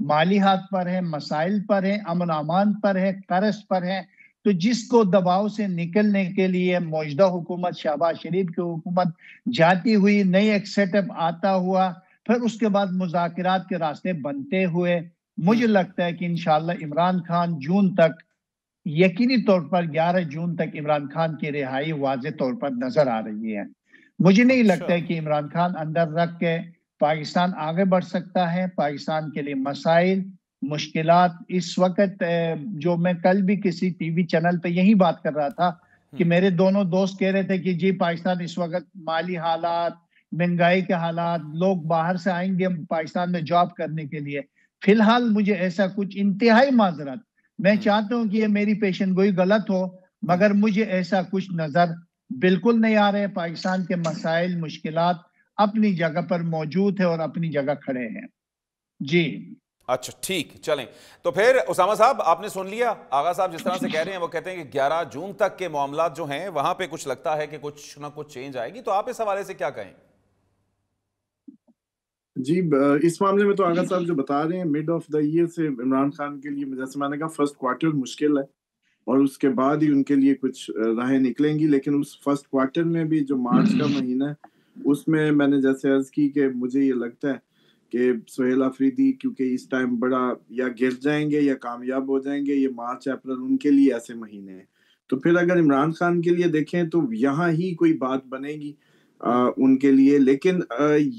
مالیات پر ہے، مسائل پر ہے، امن امان پر ہے، قرض پر ہے. تو جس کو دباؤ سے نکلنے کے لیے موجودہ حکومت، شہباز شریف کی حکومت جاتی ہوئی، نئی ایک سیٹ اپ آتا ہوا، پھر اس کے بعد مذاکرات کے راستے بنتے ہوئے، مجھے لگتا ہے کہ انشاءاللہ عمران خان جون تک، یقینی طور پر 11 جون تک عمران خان کی رہائی واضح طور پر نظر آ رہی ہے. مجھے نہیں لگتا ہے کہ عمران خان اندر رکھ کے پاکستان آگے بڑھ سکتا ہے. پاکستان کے لیے مسائل، مشکلات اس وقت، جو میں کل بھی کسی ٹی وی چینل پہ یہی بات کر رہا تھا کہ میرے دونوں دوست کہہ رہے تھے کہ جی پاکستان اس وقت مالی حالات، مہنگائی کے حالات، لوگ باہر سے آئیں گے پاکستان میں جاب کرنے کے لیے. فی الحال مجھے ایسا کچھ، انتہائی معذرت، میں چاہتا ہوں کہ یہ میری پیشن گوئی غلط ہو، مگر مجھے ایسا کچھ نظر بالکل نہیں آ رہے. پاکستان کے مسائل، مشکلات اپنی جگہ پر موجود ہے اور اپنی جگہ کھڑے ہیں. جی اچھا ٹھیک، چلیں تو پھر اسامہ صاحب آپ نے سن لیا. آغا صاحب جس طرح سے کہہ رہے ہیں، وہ کہتے ہیں کہ 11 جون تک کے معاملات جو ہیں وہاں پہ کچھ لگتا ہے کہ کچھ نہ کچھ چینج آئے گی، تو آپ اس حوالے سے کیا کہیں؟ جی اس معاملے میں تو آغا صاحب جو بتا رہے ہیں، مڈ آف دا ایئر سے عمران خان کے لیے، جیسے میں نے کہا، فرسٹ کوارٹر مشکل ہے اور اس کے بعد ہی ان کے لیے کچھ راہیں نکلیں گی. لیکن اس فرسٹ کوارٹر میں بھی جو مارچ کا مہینہ ہے، اس میں نے جیسے عرض کی کہ مجھے یہ لگتا ہے کہ سہیل آفریدی کیونکہ اس ٹائم بڑا یا گر جائیں گے یا کامیاب ہو جائیں گے. یہ مارچ اپریل ان کے لیے ایسے مہینے ہیں. تو پھر اگر عمران خان کے لیے دیکھیں تو یہاں ہی کوئی بات بنے گی ان کے لیے. لیکن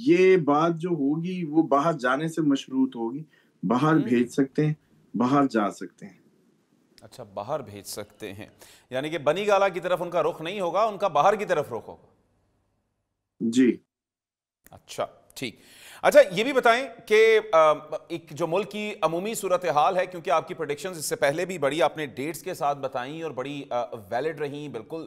یہ بات جو ہوگی وہ باہر جانے سے مشروط ہوگی. باہر بھیج سکتے ہیں، باہر جا سکتے ہیں. اچھا، باہر بھیج سکتے ہیں، یعنی کہ بنی گالا کی طرف ان کا رخ نہیں ہوگا، ان کا باہر کی طرف رخ ہوگا. جی اچھا ٹھیک. اچھا یہ بھی بتائیں کہ ایک جو ملک کی عمومی صورتحال ہے، کیونکہ آپ کی پریڈکشنز اس سے پہلے بھی بڑی آپ نے ڈیٹس کے ساتھ بتائیں اور بڑی ویلڈ رہیں، بالکل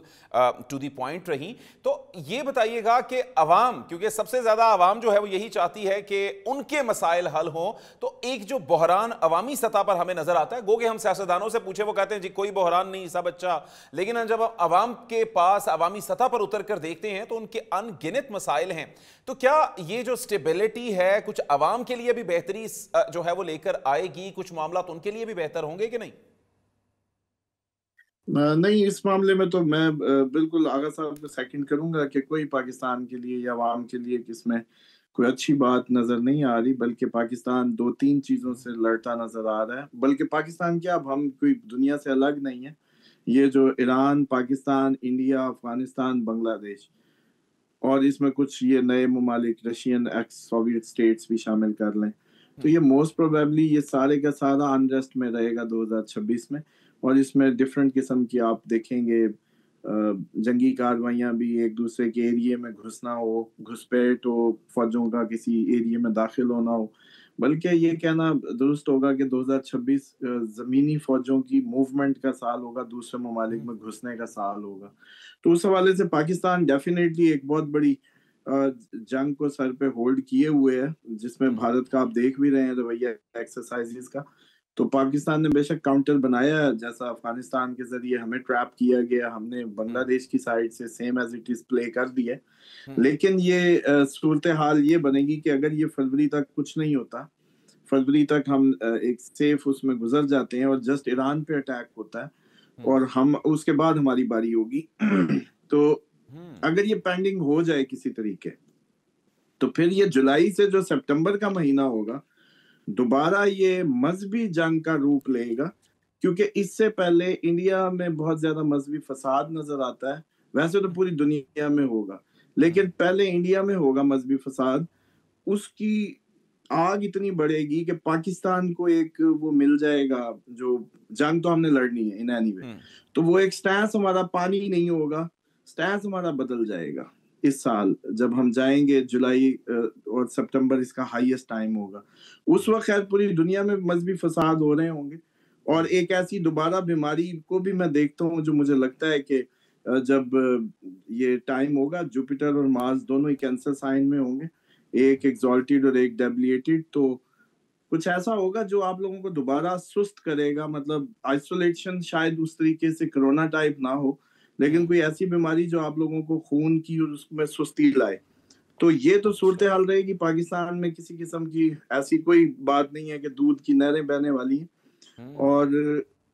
ٹو دی پوائنٹ رہیں، تو یہ بتائیے گا کہ عوام، کیونکہ سب سے زیادہ عوام جو ہے وہ یہی چاہتی ہے کہ ان کے مسائل حل ہوں، تو ایک جو بحران عوامی سطح پر ہمیں نظر آتا ہے، گو کہ ہم سیاستدانوں سے پوچھے وہ کہتے ہیں جی کوئی بحران نہیں، سب اچھا، لیکن جب عوام کے پاس عوامی سطح پر اتر کر دیکھتے ہیں تو ان کے ان گنت مسائل ہیں. تو کیا یہ جو سٹیبلٹی ہے کچھ عوام کے لیے بھی بہتری جو ہے وہ لے کر آئے گی؟ کچھ معاملات ان کے لیے بھی بہتر ہوں گے کہ نہیں؟ نہیں، اس معاملے میں تو میں بالکل آغا صاحب کو سیکنڈ کروں گا کہ کوئی پاکستان کے لیے یا عوام کے لیے اس میں کوئی اچھی بات نظر نہیں آ رہی، بلکہ پاکستان 2-3 چیزوں سے لڑتا نظر آ رہا ہے. بلکہ پاکستان کیا، اب ہم کوئی دنیا سے الگ نہیں ہے. یہ جو ایران، پاکستان، انڈیا، افغانستان، بنگلہ دیش، اور اس میں کچھ یہ نئے ممالک، رشین، ایکس سوویت اسٹیٹس بھی شامل کر لیں، تو یہ موسٹ پروبیبلی یہ سارے کا سارا انریسٹ میں رہے گا 2026 میں. اور اس میں ڈفرینٹ قسم کی آپ دیکھیں گے جنگی کارروائیاں بھی، ایک دوسرے کے ایریے میں گھسنا ہو، گھسپیٹ ہو، فوجوں کا کسی ایریے میں داخل ہونا ہو. بلکہ یہ کہنا درست ہوگا کہ 2026 زمینی فوجوں کی موومنٹ کا سال ہوگا، دوسرے ممالک میں گھسنے کا سال ہوگا. تو اس حوالے سے پاکستان ڈیفینیٹلی ایک بہت بڑی جنگ کو سر پہ ہولڈ کیے ہوئے ہے، جس میں بھارت کا آپ دیکھ بھی رہے ہیں رویہ ایکسرسائزز کا. تو پاکستان نے بے شک کاؤنٹر بنایا ہے، جیسا افغانستان کے ذریعے ہمیں ٹریپ کیا گیا، ہم نے بنگلہ دیش کی سائڈ سے سیم ایز اٹ از پلے کر دی ہے. لیکن یہ صورتحال یہ بنے گی کہ اگر یہ فروری تک کچھ نہیں ہوتا، فروری تک ہم ایک سیف اس میں گزر جاتے ہیں اور جسٹ ایران پہ اٹیک ہوتا ہے اور ہم اس کے بعد ہماری باری ہوگی، تو اگر یہ پینڈنگ ہو جائے کسی طریقے، تو پھر یہ جولائی سے جو سپٹمبر کا مہینہ ہوگا، دوبارہ یہ مذہبی جنگ کا روپ لے گا. کیونکہ اس سے پہلے انڈیا میں بہت زیادہ مذہبی فساد نظر آتا ہے، ویسے تو پوری دنیا میں ہوگا، لیکن پہلے انڈیا میں ہوگا مذہبی فساد. اس کی آگ اتنی بڑھے گی کہ پاکستان کو ایک وہ مل جائے گا، جو جنگ تو ہم نے لڑنی ہے ان اینی وے، تو وہ ایک سٹینس ہمارا پانی نہیں ہوگا، سٹینس ہمارا بدل جائے گا. اس سال جب ہم جائیں گے جولائی اور سپٹمبر، اس کا ہائیسٹ ٹائم ہوگا. اس وقت خیر پوری دنیا میں مذہبی فساد ہو رہے ہوں گے، اور ایک ایسی دوبارہ بیماری کو بھی میں دیکھتا ہوں جو مجھے لگتا ہے کہ جب یہ ٹائم ہوگا، جوپیٹر اور مارس دونوں ہی کینسر سائن میں ہوں گے، ایک ایگزالٹیڈ اور ایک ڈیبلیٹیڈ. تو کچھ ایسا ہوگا جو آپ لوگوں کو دوبارہ سست کرے گا. مطلب آئسولیشن شاید اس طریقے سے کرونا ٹائپ نہ ہو، لیکن کوئی ایسی بیماری جو آپ لوگوں کو خون کی اور اس میں سستی لائے. تو یہ تو صورتحال رہے گی پاکستان میں. کسی قسم کی ایسی کوئی بات نہیں ہے کہ دودھ کی نہریں بہنے والی ہیں, اور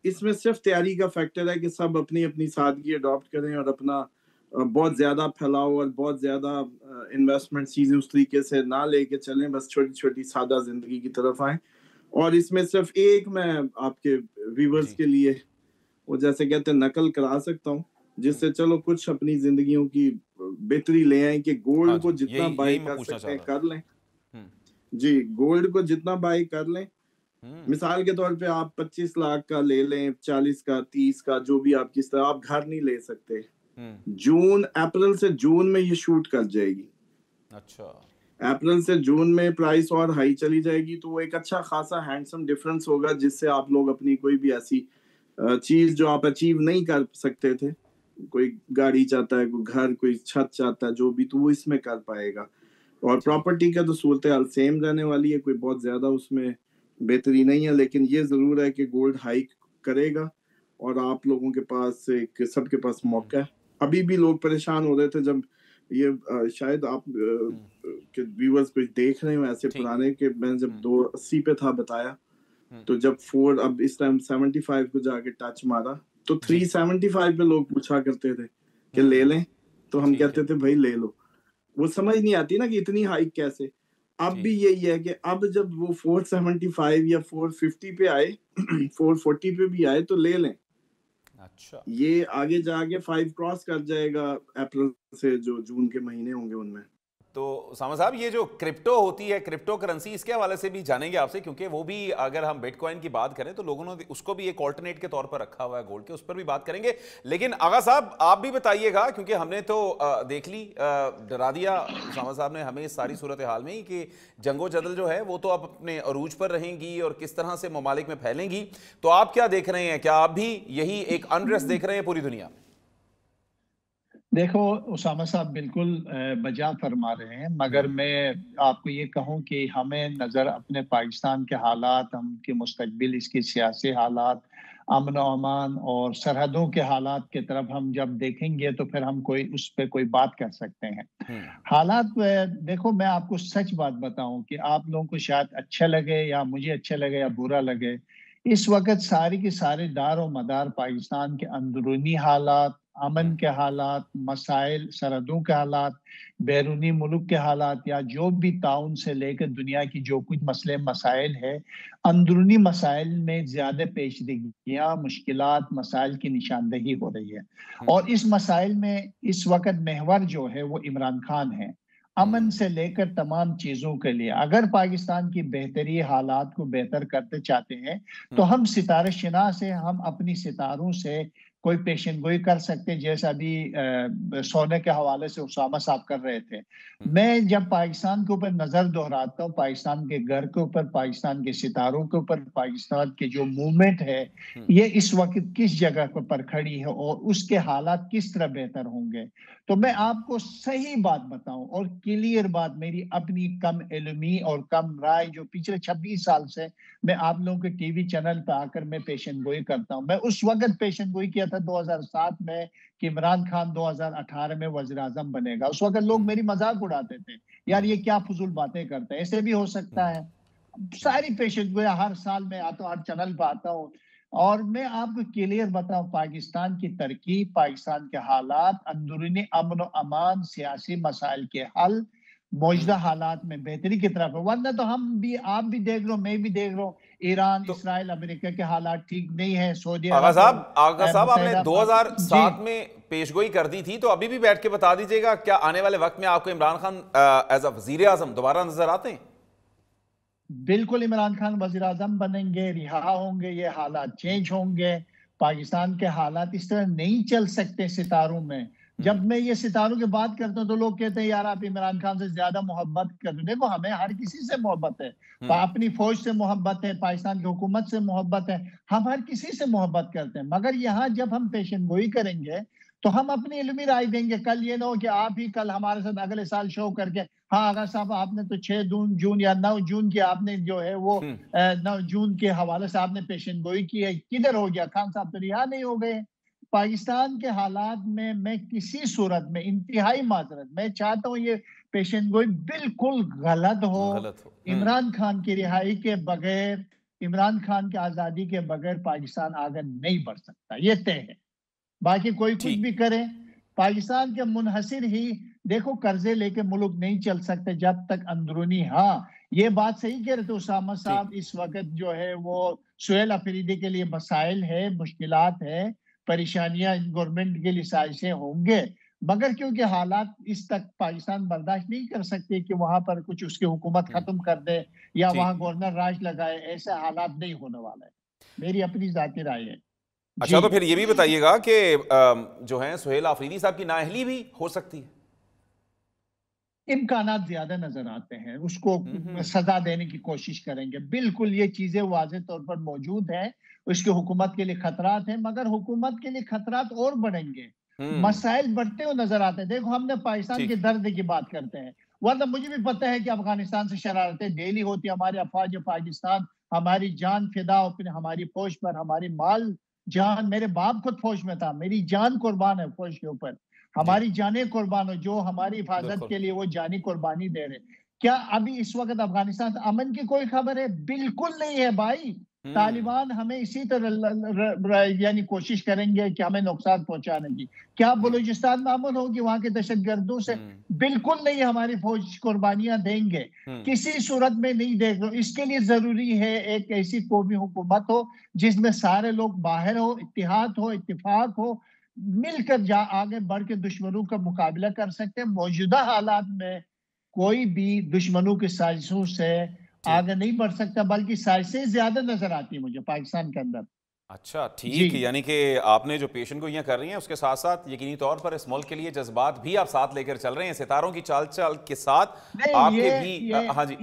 اس میں صرف تیاری کا فیکٹر ہے کہ سب اپنی اپنی سادگی اڈاپٹ کریں اور اپنا بہت زیادہ پھیلاؤ اور بہت زیادہ انویسٹمنٹ چیزیں اس طریقے سے نہ لے کے چلیں, بس چھوٹی چھوٹی سادہ زندگی کی طرف آئیں. اور اس میں صرف ایک میں آپ کے ویورز کے لیے وہ جیسے کہتے ہیں نقل کرا سکتا ہوں, جس سے چلو کچھ اپنی زندگیوں کی بہتری لے آئیں, کہ گولڈ کو جتنا بائی کر سکتے ہیں کر لیں. جی, گولڈ کو جتنا بائی کر لیں. مثال کے طور پہ آپ 25 لاکھ کا لے لیں, 40 کا, 30 کا, جو بھی آپ کس طرح. آپ گھر نہیں لے سکتے. اپریل سے جون میں یہ شوٹ کر جائے گی. اچھا, اپریل سے جون میں پرائس اور ہائی چلی جائے گی, تو وہ ایک اچھا خاصا ہینڈسم ڈفرنس ہوگا, جس سے آپ لوگ اپنی کوئی بھی ایسی چیز جو آپ اچیو نہیں کر سکتے تھے, کوئی گاڑی چاہتا ہے, کوئی گھر, کوئی چھت چاہتا ہے, جو بھی, تو وہ اس میں کر پائے گا. اور پراپرٹی کا تو صورتحال سیم رہنے والی ہے, کوئی بہت زیادہ اس میں بہتری نہیں ہے. لیکن یہ ضرور ہے کہ گولڈ ہائیک کرے گا, اور آپ لوگوں کے پاس سب کے پاس موقع ہے. ابھی بھی لوگ پریشان ہو رہے تھے جب یہ شاید آپ کے ویورز کچھ دیکھ رہے ہیں ایسے پرانے, کہ میں نے جب 280 پہ تھا بتایا, تو جب 4 اب اس ٹائم 75 کو جا کے ٹچ مارا, تو 375 پہ لوگ پوچھا کرتے تھے کہ لے لیں, تو ہم کہتے تھے بھائی لے لو. وہ سمجھ نہیں آتی نا کہ اتنی ہائیک کیسے. اب بھی یہی ہے کہ اب جب وہ 475 یا 450 پہ آئے, 440 پہ بھی آئے, تو لے لیں. اچھا, یہ آگے جا کے 5 کراس کر جائے گا اپریل سے جو جون کے مہینے ہوں گے ان میں. تو اسامہ صاحب, یہ جو کرپٹو ہوتی ہے, کرپٹو کرنسی, اس کے حوالے سے بھی جانیں گے آپ سے, کیونکہ وہ بھی اگر ہم بٹ کوائن کی بات کریں تو لوگوں نے اس کو بھی ایک آلٹرنیٹ کے طور پر رکھا ہوا ہے گولڈ کے, اس پر بھی بات کریں گے. لیکن آغا صاحب آپ بھی بتائیے گا, کیونکہ ہم نے تو دیکھ لی, ڈرا دیا اسامہ صاحب نے ہمیں اس ساری صورتحال میں ہی کہ جنگ و جدل جو ہے وہ تو اب اپنے عروج پر رہیں گی اور کس طرح سے ممالک میں پھیلیں گی. تو آپ کیا دیکھ رہے ہیں, کیا آپ بھی یہی ایک انریسٹ دیکھ رہے ہیں پوری دنیا میں؟ دیکھو اسامہ صاحب بالکل بجا فرما رہے ہیں, مگر میں آپ کو یہ کہوں کہ ہمیں نظر اپنے پاکستان کے حالات, ہم کے مستقبل, اس کے سیاسی حالات, امن و امان اور سرحدوں کے حالات کی طرف ہم جب دیکھیں گے تو پھر ہم اس پہ کوئی بات کر سکتے ہیں. حالات دیکھو, میں آپ کو سچ بات بتاؤں کہ آپ لوگوں کو شاید اچھا لگے یا مجھے اچھا لگے یا برا لگے, اس وقت ساری کی سارے دار و مدار پاکستان کے اندرونی حالات, امن کے حالات, مسائل, سرحدوں کے حالات, بیرونی ملک کے حالات, یا جو بھی تعاون سے لے کر دنیا کی جو کچھ مسئلے مسائل ہے, اندرونی مسائل میں زیادہ پیچیدگیاں, مشکلات, مسائل کی نشاندہی ہو رہی ہے. اور اس مسائل میں اس وقت محور جو ہے وہ عمران خان ہے. امن سے لے کر تمام چیزوں کے لیے اگر پاکستان کی بہتری حالات کو بہتر کرتے چاہتے ہیں تو ہم ستارہ شناس ہیں, ہم اپنی ستاروں سے کوئی پیشن گوئی کر سکتے, جیسا ابھی سونے کے حوالے سے اسامہ صاحب کر رہے تھے. میں جب پاکستان کے اوپر نظر دہراتا ہوں, پاکستان کے گھر کے اوپر, پاکستان کے ستاروں کے اوپر, پاکستان کے جو موومنٹ ہے یہ اس وقت کس جگہ پر کھڑی ہے اور اس کے حالات کس طرح بہتر ہوں گے, تو میں آپ کو صحیح بات بتاؤں اور کلیئر بات, میری اپنی کم علمی اور کم رائے جو پچھلے 26 سال سے میں آپ لوگوں کے ٹی وی چینل پہ آ کر میں پیشن گوئی کرتا ہوں. میں اس وقت پیشن گوئی کیا تھا 2007 میں کہ عمران خان 2018 میں وزیر اعظم بنے گا. اس وقت لوگ میری مذاق اڑاتے تھے, یار یہ کیا فضول باتیں کرتے ہیں, ایسے بھی ہو سکتا ہے. ساری پیشن گوئی ہر سال میں آتا ہوں, ہر چینل پہ آتا ہوں, اور میں آپ کو کلیئر بتاؤں پاکستان کی ترقی, پاکستان کے حالات, اندرونی امن و امان, سیاسی مسائل کے حل, موجودہ حالات میں بہتری کی طرف ہے. ورنہ تو ہم بھی, آپ بھی دیکھ رہے ہو, میں بھی دیکھ رہا ہوں, ایران, اسرائیل, امریکہ کے حالات ٹھیک نہیں ہے. سعودی آغا عرب صاحب آپ نے 2007 میں پیش گوئی کر دی تھی, تو ابھی بھی بیٹھ کے بتا دیجئے گا, کیا آنے والے وقت میں آپ کو عمران خان ایز اے وزیر اعظم دوبارہ نظر آتے ہیں؟ بالکل عمران خان وزیر اعظم بنیں گے, رہا ہوں گے, یہ حالات چینج ہوں گے. پاکستان کے حالات اس طرح نہیں چل سکتے ستاروں میں. جب میں یہ ستاروں کی بات کرتا ہوں تو لوگ کہتے ہیں یار آپ عمران خان سے زیادہ محبت کرتے ہیں. دیکھو ہمیں ہر کسی سے محبت ہے, اپنی فوج سے محبت ہے, پاکستان کی حکومت سے محبت ہے, ہم ہر کسی سے محبت کرتے ہیں. مگر یہاں جب ہم پیشن گوئی کریں گے تو ہم اپنی علمی رائے دیں گے. کل یہ نہ ہو کہ آپ ہی کل ہمارے ساتھ اگلے سال شو کر کے, ہاں آغا صاحب آپ نے تو 6 جون یا 9 جون کی آپ نے جو ہے وہ 9 جون کے حوالے سے آپ نے پیشن گوئی کی ہے, کدھر ہو گیا, خان صاحب تو رہا نہیں ہو گئے. پاکستان کے حالات میں کسی صورت میں انتہائی معذرت, میں چاہتا ہوں یہ پیشن گوئی بالکل غلط ہو. عمران خان کی رہائی کے بغیر، عمران خان کی آزادی کے بغیر پاکستان آگے نہیں بڑھ سکتا، یہ طے ہے. باقی کوئی کچھ بھی کرے، پاکستان کے منحصر ہی دیکھو قرضے لے کے ملک نہیں چل سکتے جب تک اندرونی. ہاں یہ بات صحیح کہہ رہے تھے اسامہ صاحب، اس وقت جو ہے وہ سہیل افریدی کے لیے مسائل ہے، مشکلات ہے، پریشانیاں گورنمنٹ کے لیے سازشیں ہوں گے، مگر کیونکہ حالات اس تک پاکستان برداشت نہیں کر سکتے کہ وہاں پر کچھ اس کی حکومت ختم کر دے یا وہاں گورنر راج لگائے، ایسے حالات نہیں ہونے والے، میری اپنی ذاتی رائے ہے. اچھا تو پھر یہ بھی بتائیے گا کہ جو ہیں سہیل آفریدی صاحب کی نااہلی بھی ہو سکتی ہے؟ امکانات زیادہ نظر آتے ہیں، اس کو سزا دینے کی کوشش کریں گے. بالکل یہ چیزیں واضح طور پر موجود ہیں، اس کی حکومت کے لیے خطرات ہیں، مگر حکومت کے لیے خطرات اور بڑھیں گے، مسائل بڑھتے ہوئے نظر آتے ہیں. دیکھو ہم نے پاکستان کے درد کی بات کرتے ہیں، ورنہ مجھے بھی پتہ ہے کہ افغانستان سے شرارتیں ڈیلی ہوتی، ہمارے افواج پاکستان ہماری جان فدا ہماری فوج پر، ہماری مال جان، میرے باپ خود فوج میں تھا، میری جان قربان ہے فوج کے اوپر، ہماری جانیں قربان ہو، جو ہماری حفاظت کے لیے وہ جانی قربانی دے رہے. کیا ابھی اس وقت افغانستان سے امن کی کوئی خبر ہے؟ بالکل نہیں ہے بھائی. طالبان ہمیں اسی طرح یعنی کوشش کریں گے کہ ہمیں نقصان پہنچانے کی. کیا بلوچستان میں امن ہوگی وہاں کے دہشت گردوں سے؟ بالکل نہیں. ہماری فوج قربانیاں دیں گے، کسی صورت میں نہیں دے گا. اس کے لیے ضروری ہے ایک ایسی قومی حکومت ہو جس میں سارے لوگ باہر ہو، اتحاد ہو، اتفاق ہو، مل کر آگے بڑھ کے دشمنوں کا مقابلہ کر سکتے ہیں. موجودہ حالات میں کوئی بھی دشمنوں کی سازشوں سے آگے نہیں بڑھ سکتا، بلکہ سازشیں زیادہ نظر آتی ہیں مجھے پاکستان کے اندر. اچھا ٹھیک، یعنی کہ آپ نے جو پیشن گوئیاں کر رہی ہیں اس کے ساتھ ساتھ یقینی طور پر اس ملک کے لیے جذبات بھی آپ ساتھ لے کر چل رہے ہیں، ستاروں کی چال چال کے ساتھ آپ کے بھی. ہاں جی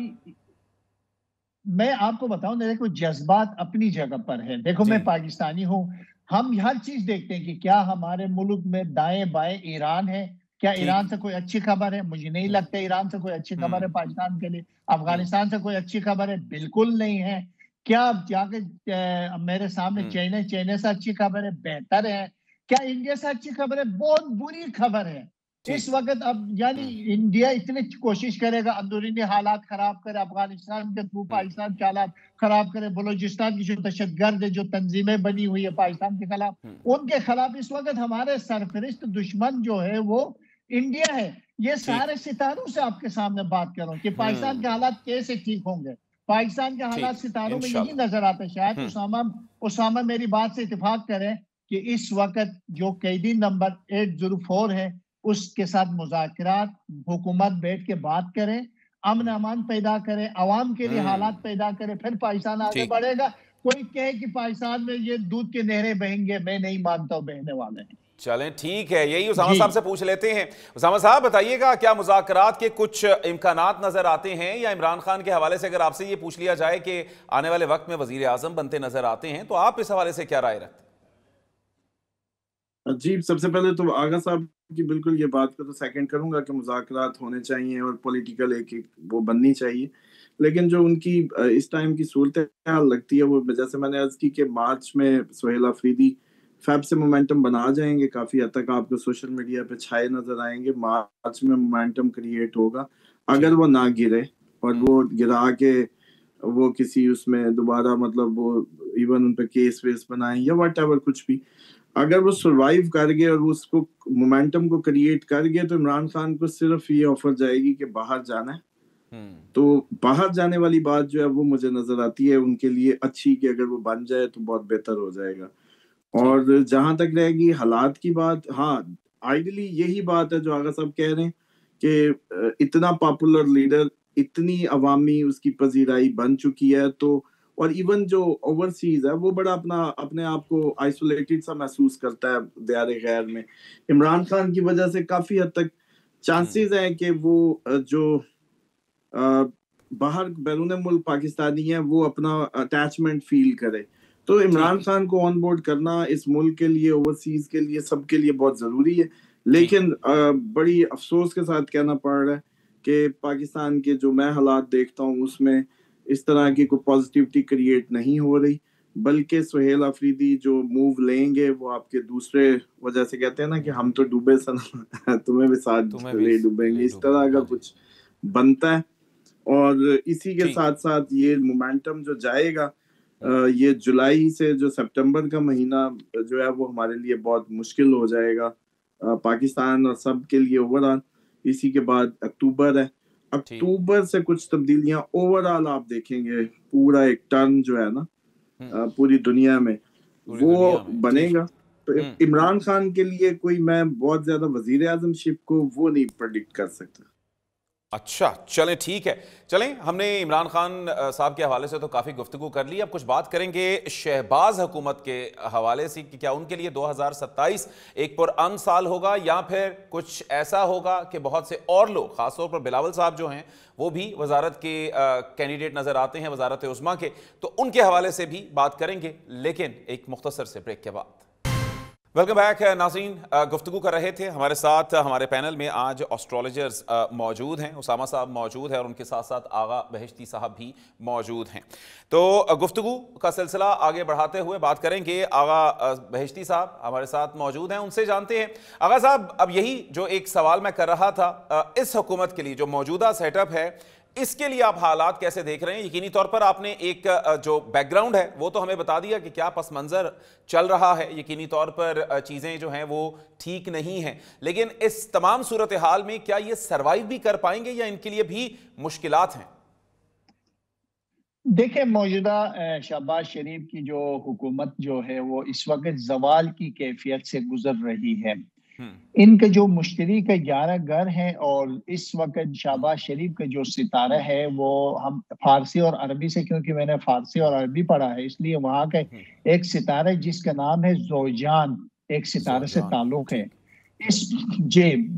میں آپ کو بتاؤں، دیکھو جذبات اپنی جگہ پر ہے. دیکھو میں پاکستانی ہوں، ہم ہر چیز دیکھتے ہیں کہ کیا ہمارے ملک میں دائیں بائیں ایران ہے، کیا ایران سے کوئی اچھی خبر ہے؟ مجھے نہیں لگتا ایران سے کوئی اچھی خبر ہے پاکستان کے لیے. افغانستان سے کوئی اچھی خبر ہے؟ بالکل نہیں ہے. کیا جا کے میرے سامنے چائنا سے اچھی خبر ہے؟ بہتر ہے. کیا انڈیا سے اچھی خبر ہے؟ بہت بری خبر ہے اس وقت. اب یعنی انڈیا اتنی کوشش کرے گا اندرونی حالات خراب کرے، افغانستان کے تھرو پاکستان کے حالات خراب کرے، بلوچستان کی جو دہشت گرد جو تنظیمیں بنی ہوئی ہے پاکستان کے خلاف، ان کے خلاف اس وقت ہمارے سرفرست دشمن جو ہے وہ انڈیا ہے. یہ سارے ستاروں سے آپ کے سامنے بات کروں کہ پاکستان کے حالات کیسے ٹھیک ہوں گے. پاکستان کے حالات ستاروں میں یہی نظر آتے. شاید اسامہ میری بات سے اتفاق کریں کہ اس وقت جو قیدی نمبر 804 ہے اس کے ساتھ مذاکرات، حکومت بیٹھ کے بات کرے، امن امان پیدا کرے، عوام کے لیے حالات پیدا کرے، پھر پاکستان آگے بڑھے گا. کوئی کہے کہ پاکستان میں یہ دودھ کے نہریں بہیں گے، میں نہیں مانتا ہوں بہنے والے ہیں. چلیں ٹھیک ہے، یہی اسامہ صاحب سے پوچھ لیتے ہیں. اسامہ صاحب بتائیے گا، کیا مذاکرات کے کچھ امکانات نظر آتے ہیں، یا عمران خان کے حوالے سے اگر آپ سے یہ پوچھ لیا جائے کہ آنے والے وقت میں وزیر اعظم بنتے نظر آتے ہیں تو آپ اس حوالے سے کیا رائے رکھتے ہیں؟ جی سب سے پہلے تو آغا صاحب کی بالکل یہ بات کو تو سیکنڈ کروں گا کہ مذاکرات ہونے چاہیے اور پولیٹیکل ایک وہ بننی چاہیے، لیکن جو ان کی اس ٹائم کی صورتحال لگتی ہے وہ جیسے میں نے عرض کی کہ مارچ میں سہیل آفریدی فیب سے مومنٹم بنا جائیں گے، کافی حد تک آپ کو سوشل میڈیا پہ چھائے نظر آئیں گے. مارچ میں مومنٹم کریٹ ہوگا اگر وہ نہ گرے اور وہ گرا کے وہ کسی اس میں دوبارہ مطلب وہ ایون ان پہ کیس ویس بنائیں یا واٹ ایور کچھ بھی، اگر وہ سروائیو کر گئے اور اس کو مومنٹم کو کریٹ کر گئے تو عمران خان کو صرف یہ آفر جائے گی کہ باہر جانا ہے. تو باہر جانے والی بات جو ہے وہ مجھے نظر آتی ہے ان کے لیے اچھی کہ اگر وہ بن جائے تو بہت بہتر ہو جائے گا. اور جہاں تک رہے گی حالات کی بات، ہاں آئیڈیلی یہی بات ہے جو آغا صاحب کہہ رہے ہیں کہ اتنا پاپولر لیڈر، اتنی عوامی اس کی پذیرائی بن چکی ہے، تو اور ایون جو اوورسیز ہے وہ بڑا اپنے آپ کو آئسولیٹڈ سا محسوس کرتا ہے دیار غیر میں. عمران خان کی وجہ سے کافی حد تک چانسز ہیں کہ وہ جو باہر بیرون ملک پاکستانی ہیں وہ اپنا اٹیچمنٹ فیل کرے. تو عمران خان کو آن بورڈ کرنا اس ملک کے لیے، اوورسیز کے لیے، سب کے لیے بہت ضروری ہے. لیکن بڑی افسوس کے ساتھ کہنا پڑ رہا ہے کہ پاکستان کے جو میں حالات دیکھتا ہوں اس میں اس طرح کی کوئی پازیٹیوٹی کریٹ نہیں ہو رہی. بلکہ سہیل آفریدی جو موو لیں گے وہ آپ کے دوسرے وجہ سے کہتے ہیں نا کہ ہم تو ڈوبے سن تمہیں بھی ساتھ لے ڈوبیں گے، اس طرح کا کچھ بنتا ہے. اور اسی کے ساتھ ساتھ یہ مومنٹم جو جائے گا یہ جولائی سے جو سپٹمبر کا مہینہ جو ہے وہ ہمارے لیے بہت مشکل ہو جائے گا پاکستان اور سب کے لیے اوور آل. اسی کے بعد اکتوبر ہے، اکتوبر سے کچھ تبدیلیاں اوور آل آپ دیکھیں گے، پورا ایک ٹرن جو ہے نا پوری دنیا میں وہ بنے گا. عمران خان کے لیے کوئی میں بہت زیادہ وزیر اعظم شپ کو وہ نہیں پریڈکٹ کر سکتا. اچھا چلیں ٹھیک ہے، چلیں ہم نے عمران خان صاحب کے حوالے سے تو کافی گفتگو کر لی. اب کچھ بات کریں گے شہباز حکومت کے حوالے سے کہ کیا ان کے لیے 2027 ایک پرامن سال ہوگا یا پھر کچھ ایسا ہوگا کہ بہت سے اور لوگ خاص طور پر بلاول صاحب جو ہیں وہ بھی وزارت کے کینڈیڈیٹ نظر آتے ہیں، وزارت عظمیٰ کے، تو ان کے حوالے سے بھی بات کریں گے لیکن ایک مختصر سے بریک کے بعد. ویلکم بیک ناظرین، گفتگو کر رہے تھے ہمارے ساتھ ہمارے پینل میں آج اسٹرالوجرز موجود ہیں، اسامہ صاحب موجود ہیں اور ان کے ساتھ ساتھ آغا بہشتی صاحب بھی موجود ہیں. تو گفتگو کا سلسلہ آگے بڑھاتے ہوئے بات کریں گے. آغا بہشتی صاحب ہمارے ساتھ موجود ہیں، ان سے جانتے ہیں. آغا صاحب، اب یہی جو ایک سوال میں کر رہا تھا، اس حکومت کے لیے جو موجودہ سیٹ اپ ہے اس کے لیے آپ حالات کیسے دیکھ رہے ہیں؟ یقینی طور پر آپ نے ایک جو بیک گراؤنڈ ہے وہ تو ہمیں بتا دیا کہ کیا پس منظر چل رہا ہے، یقینی طور پر چیزیں جو ہیں وہ ٹھیک نہیں ہیں، لیکن اس تمام صورتحال میں کیا یہ سروائیو بھی کر پائیں گے یا ان کے لیے بھی مشکلات ہیں؟ دیکھیں، موجودہ شہباز شریف کی جو حکومت جو ہے وہ اس وقت زوال کی کیفیت سے گزر رہی ہے. ان کے جو مشتری کے 11 گھر ہیں اور اس وقت شہباز شریف کا جو ستارہ ہے وہ ہم فارسی اور عربی سے، کیونکہ میں نے فارسی اور عربی پڑھا ہے اس لیے وہاں کا ایک ستارہ جس کا نام ہے زوجان، ایک ستارے سے تعلق ہے. اس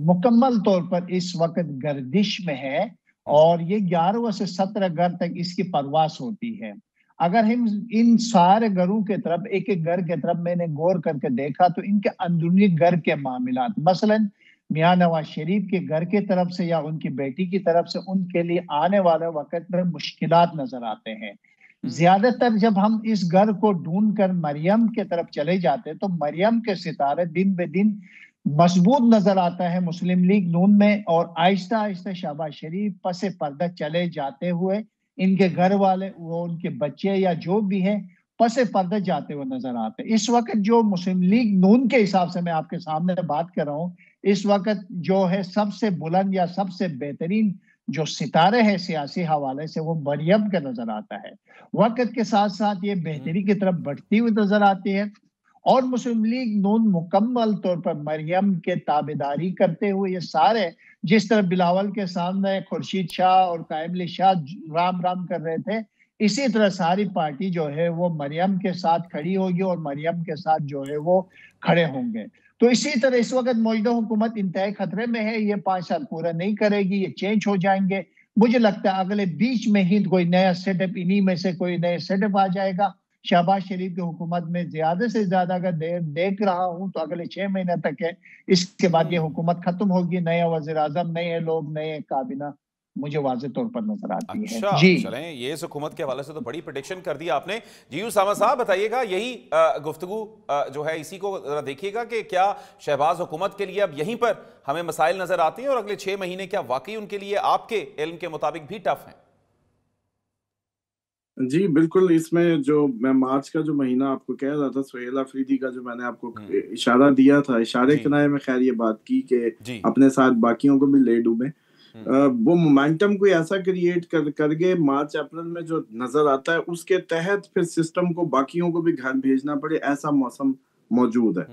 مکمل طور پر اس وقت گردش میں ہے اور یہ 11 سے 17 گھر تک اس کی پرواز ہوتی ہے. اگر ہم ان سارے گھروں کے طرف ایک ایک گھر کے طرف میں نے غور کر کے دیکھا تو ان کے اندرونی گھر کے معاملات، مثلا میاں نواز شریف کے گھر کی طرف سے یا ان کی بیٹی کی طرف سے ان کے لیے آنے والے وقت میں مشکلات نظر آتے ہیں. زیادہ تر جب ہم اس گھر کو ڈھونڈ کر مریم کے طرف چلے جاتے تو مریم کے ستارے دن بہ دن مضبوط نظر آتا ہے مسلم لیگ نون میں، اور آہستہ آہستہ شہباز شریف پس پردہ چلے جاتے ہوئے ان کے گھر والے، وہ ان کے بچے یا جو بھی ہیں، پس پردہ جاتے ہوئے نظر آتے ہیں. اس وقت جو مسلم لیگ نون کے حساب سے میں آپ کے سامنے بات کر رہا ہوں، اس وقت جو ہے سب سے بلند یا سب سے بہترین جو ستارے ہیں سیاسی حوالے سے وہ مریم کا نظر آتا ہے. وقت کے ساتھ ساتھ یہ بہتری کی طرف بڑھتی ہوئی نظر آتی ہے اور مسلم لیگ نون مکمل طور پر مریم کے تابعداری کرتے ہوئے یہ سارے، جس طرح بلاول کے سامنے خورشید شاہ اور قائم علی شاہ رام رام کر رہے تھے، اسی طرح ساری پارٹی جو ہے وہ مریم کے ساتھ کھڑی ہوگی اور مریم کے ساتھ جو ہے وہ کھڑے ہوں گے. تو اسی طرح اس وقت موجودہ حکومت انتہائی خطرے میں ہے. یہ 5 سال پورا نہیں کرے گی، یہ چینج ہو جائیں گے. مجھے لگتا ہے اگلے بیچ میں ہی کوئی نیا سیٹ اپ، انہی میں سے کوئی نیا سیٹ اپ آ جائے گا. شہباز شریف کی حکومت میں زیادہ سے زیادہ اگر دیکھ رہا ہوں تو اگلے 6 مہینے تک ہے. اس کے بعد یہ حکومت ختم ہوگی، نیا وزیر اعظم، نئے لوگ، نئے کابینہ مجھے واضح طور پر نظر آتی ہے. اچھا جی چلیں، یہ اس حکومت کے حوالے سے تو بڑی پریڈکشن کر دی آپ نے. جی اسامہ صاحب بتائیے گا، یہی گفتگو جو ہے اسی کو ذرا دیکھیے گا کہ کیا شہباز حکومت کے لیے اب یہیں پر ہمیں مسائل نظر آتے ہیں اور اگلے 6 مہینے کیا واقعی ان کے لیے آپ کے علم کے مطابق بھی ٹف ہیں؟ جی بالکل. اس میں جو میں مارچ کا جو مہینہ آپ کو کہہ رہا تھا، سہیل آفریدی کا جو میں نے آپ کو اشارہ دیا تھا، اشارے کنائے میں خیر یہ بات کی کہ اپنے ساتھ باقیوں کو بھی لے ڈوبیں، وہ مومنٹم کوئی ایسا کریٹ کر کے مارچ اپریل میں جو نظر آتا ہے اس کے تحت پھر سسٹم کو باقیوں کو بھی گھر بھیجنا پڑے، ایسا موسم موجود ہے.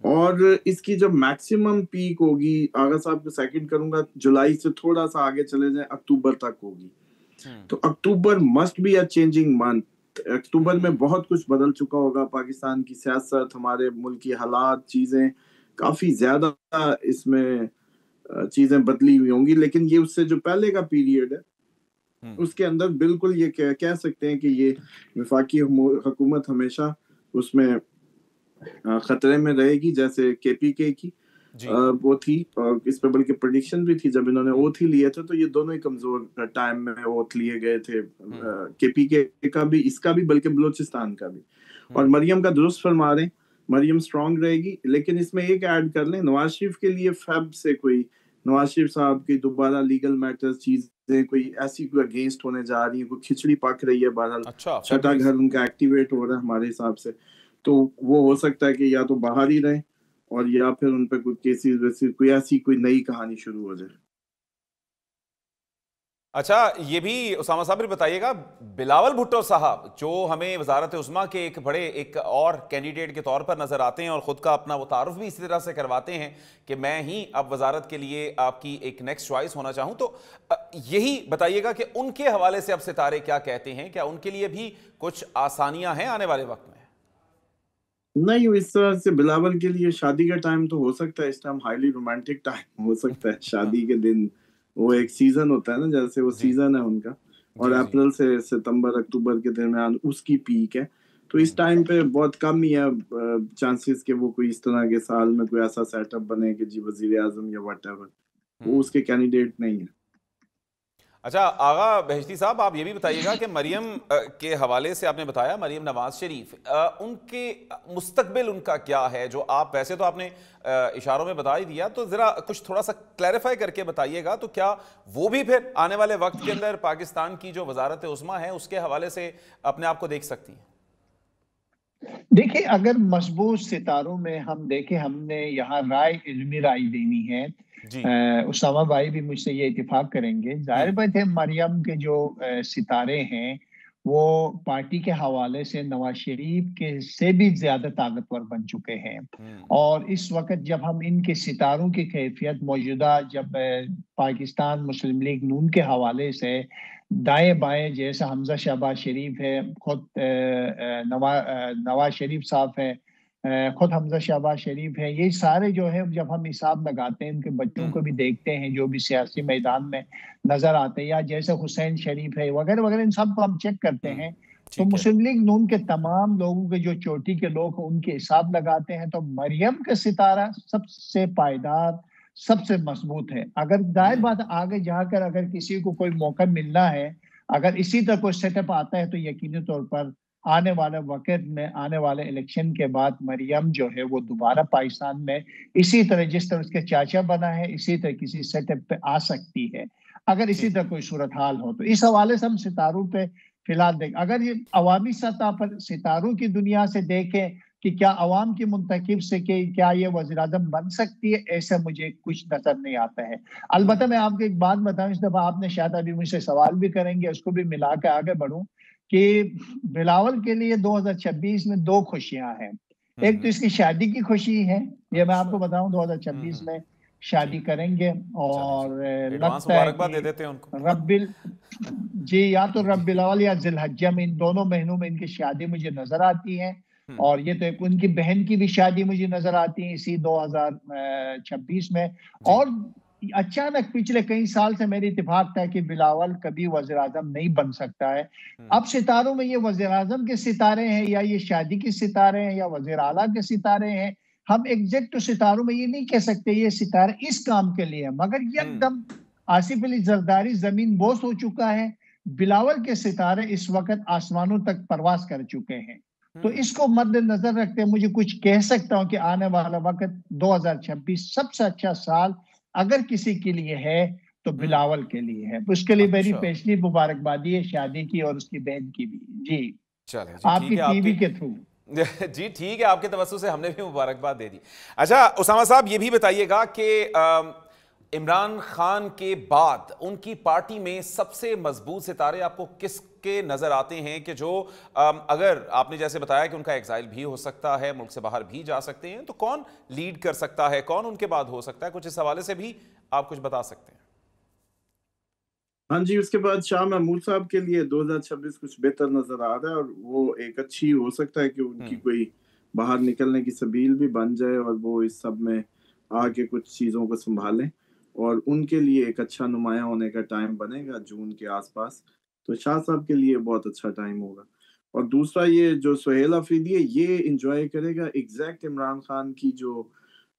اور اس کی جو میکسیمم پیک ہوگی، آغا صاحب کو سیکنڈ کروں گا، جولائی سے تھوڑا سا آگے چلے جائیں اکتوبر تک ہوگی. تو October must be a changing month. اکتوبر میں بہت کچھ بدل چکا ہوگا، پاکستان کی سیاست، ہمارے ملک کی حالات، چیزیں کافی زیادہ اس میں چیزیں بدلی ہوئی ہوں گی. لیکن یہ اس سے جو پہلے کا پیریڈ ہے اس کے اندر بالکل یہ کہہ سکتے ہیں کہ یہ وفاقی حکومت ہمیشہ اس میں خطرے میں رہے گی، جیسے کے پی کے کی. وہ تھی، اور اس پہ بلکہ پریڈکشن بھی تھی جب انہوں نے اوتھ ہی لیے تھے، تو یہ دونوں ہی کمزور ٹائم میں اوتھ لیے گئے تھے، کے پی کے کا بھی، اس کا بھی، بلکہ بلوچستان کا بھی. اور مریم کا درست فرما رہے ہیں، مریم سٹرونگ رہے گی، لیکن اس میں ایک ایڈ کر لیں، نواز شریف کے لیے فیب سے کوئی نواز شریف صاحب کی دوبارہ لیگل میٹرز چیزیں کوئی ایسی کوئی اگینسٹ ہونے جا رہی ہیں، کوئی کھچڑی پک رہی ہے، بہرحال چھٹا گھر ان کا ایکٹیویٹ ہو رہا ہے ہمارے حساب سے، تو وہ ہو سکتا ہے کہ یا تو باہر ہی رہیں اور یا پھر ان پہ کوئی کیسز ویسز کوئی ایسی کوئی نئی کہانی شروع ہو جائے. اچھا یہ بھی اسامہ صاحب بتائیے گا، بلاول بھٹو صاحب جو ہمیں وزارت عظمیٰ کے ایک اور کینڈیڈیٹ کے طور پر نظر آتے ہیں اور خود کا اپنا وہ تعارف بھی اسی طرح سے کرواتے ہیں کہ میں ہی اب وزارت کے لیے آپ کی ایک نیکسٹ چوائس ہونا چاہوں، تو یہی بتائیے گا کہ ان کے حوالے سے اب ستارے کیا کہتے ہیں، کیا ان کے لیے بھی کچھ آسانیاں ہیں آنے والے وقت میں؟ نہیں، اس طرح سے بلاول کے لیے شادی کا ٹائم تو ہو سکتا ہے، اس ٹائم ہائیلی رومانٹک ٹائم ہو سکتا ہے، شادی کے دن وہ ایک سیزن ہوتا ہے نا، جیسے وہ سیزن ہے ان کا، اور اپریل سے ستمبر اکتوبر کے درمیان اس کی پیک ہے، تو اس ٹائم پہ بہت کم ہی ہے چانسز کہ وہ کوئی اس طرح کے سال میں کوئی ایسا سیٹ اپ بنے کہ جی وزیر اعظم یا واٹ ایور، وہ اس کے کینڈیڈیٹ نہیں ہے. اچھا آغا بہشتی صاحب آپ یہ بھی بتائیے گا کہ مریم کے حوالے سے آپ نے بتایا، مریم نواز شریف، ان کے مستقبل ان کا کیا ہے، جو آپ ویسے تو آپ نے اشاروں میں بتا ہی دیا، تو ذرا کچھ تھوڑا سا کلیریفائی کر کے بتائیے گا، تو کیا وہ بھی پھر آنے والے وقت کے اندر پاکستان کی جو وزارت عظمیٰ ہے اس کے حوالے سے اپنے آپ کو دیکھ سکتی ہیں؟ دیکھیں اگر مضبوط ستاروں میں ہم دیکھیں، ہم نے یہاں رائے، علمی رائے دینی ہے، اسامہ بھائی بھی مجھ سے یہ اتفاق کریں گے، ظاہر بات ہے مریم کے جو ستارے ہیں وہ پارٹی کے حوالے سے نواز شریف کے سے بھی زیادہ طاقتور بن چکے ہیں، اور اس وقت جب ہم ان کے ستاروں کی کیفیت موجودہ جب پاکستان مسلم لیگ نون کے حوالے سے دائیں بائیں، جیسے حمزہ شہباز شریف ہے، خود نواز شریف صاحب ہے، خود حمزہ شہباز شریف ہے، یہ سارے جو ہے جب ہم حساب لگاتے ہیں، ان کے بچوں کو بھی دیکھتے ہیں جو بھی سیاسی میدان میں نظر آتے ہیں، یا جیسے حسین شریف ہے وغیرہ وغیرہ، ان سب کو ہم چیک کرتے ہیں، تو مسلم لیگ نون کے تمام لوگوں کے جو چوٹی کے لوگ ہیں ان کے حساب لگاتے ہیں، تو مریم کا ستارہ سب سے پائیدار، سب سے مضبوط ہے. اگر ظاہر بات آگے جا کر اگر کسی کو کوئی موقع ملنا ہے، اگر اسی طرح کوئی سیٹ اپ آتا ہے، تو یقینی طور پر آنے والے وقت میں، آنے والے الیکشن کے بعد مریم جو ہے وہ دوبارہ پاکستان میں اسی طرح جس طرح اس کے چاچا بنا ہے اسی طرح کسی سیٹ اپ پہ آ سکتی ہے، اگر اسی طرح کوئی صورتحال ہو. تو اس حوالے سے ہم ستاروں پہ فی الحال دیکھ، اگر یہ عوامی سطح پر ستاروں کی دنیا سے دیکھیں کہ کیا عوام کی منتخب سے کہ کیا یہ وزیر اعظم بن سکتی ہے، ایسا مجھے کچھ نظر نہیں آتا ہے. البتہ میں آپ کو ایک بات بتاؤں، اس دفعہ آپ نے شاید ابھی مجھ سے سوال بھی کریں گے، اس کو بھی ملا کے آگے بڑھوں، کہ بلاول کے لیے 2026 میں دو خوشیاں ہیں. ایک تو اس کی شادی کی خوشی ہے، یہ میں آپ کو بتاؤں 2026 میں شادی کریں گے، اور لگتا ہے کہ جی یا تو رب الاول یا ذی الحجہ میں، ان دونوں مہینوں میں ان کی شادی مجھے نظر آتی ہے، اور یہ تو ایک ان کی بہن کی بھی شادی مجھے نظر آتی ہے اسی 2026 میں. اور اچانک پچھلے کئی سال سے میری اتفاق تھا کہ بلاول کبھی وزیر اعظم نہیں بن سکتا ہے. اب ستاروں میں یہ وزیر اعظم کے ستارے ہیں یا یہ شادی کے ستارے ہیں یا وزیر اعلیٰ کے ستارے ہیں، ہم ایگزیکٹ ستاروں میں یہ نہیں کہہ سکتے یہ ستارے اس کام کے لیے، مگر یک دم آصف علی زرداری زمین بوس ہو چکا ہے، بلاول کے ستارے اس وقت آسمانوں تک پرواز کر چکے ہیں. تو اس کو مد نظر رکھتے مجھے کچھ کہہ سکتا ہوں کہ آنے والا وقت 2026 سب سے اچھا سال اگر کسی کے لیے ہے تو بلاول کے لیے ہے. اس کے لیے میری پیشگی مبارکبادی ہے شادی کی اور اس کی بہن کی بھی. جی آپ کی ٹی وی کے تھرو. جی ٹھیک ہے، آپ کے توسط سے ہم نے بھی مبارکباد دے دی. اچھا اسامہ صاحب یہ بھی بتائیے گا کہ عمران خان کے بعد ان کی پارٹی میں سب سے مضبوط ستارے آپ کو کس کے نظر آتے ہیں، کہ جو اگر آپ نے جیسے بتایا کہ ان کا ایگزائل بھی ہو سکتا ہے، ملک سے باہر بھی جا سکتے ہیں، تو کون لیڈ کر سکتا ہے، کون ان کے بعد ہو سکتا ہے، کچھ اس حوالے سے بھی آپ کچھ بتا سکتے ہیں؟ ہاں جی، اس کے بعد شاہ محمود صاحب کے لیے 2026 کچھ بہتر نظر آ رہا ہے، اور وہ ایک اچھی ہو سکتا ہے کہ ان کی کوئی باہر نکلنے کی سبیل بھی بن جائے اور وہ اس سب میں آ کے کچھ چیزوں کو سنبھالیں، اور ان کے لیے ایک اچھا نمایاں ہونے کا ٹائم بنے گا جون کے آس پاس. تو شاہ صاحب کے لیے بہت اچھا ٹائم ہوگا. اور دوسرا یہ جو سہیل افریدی ہے یہ انجوائے کرے گا ایگزیکٹ عمران خان کی جو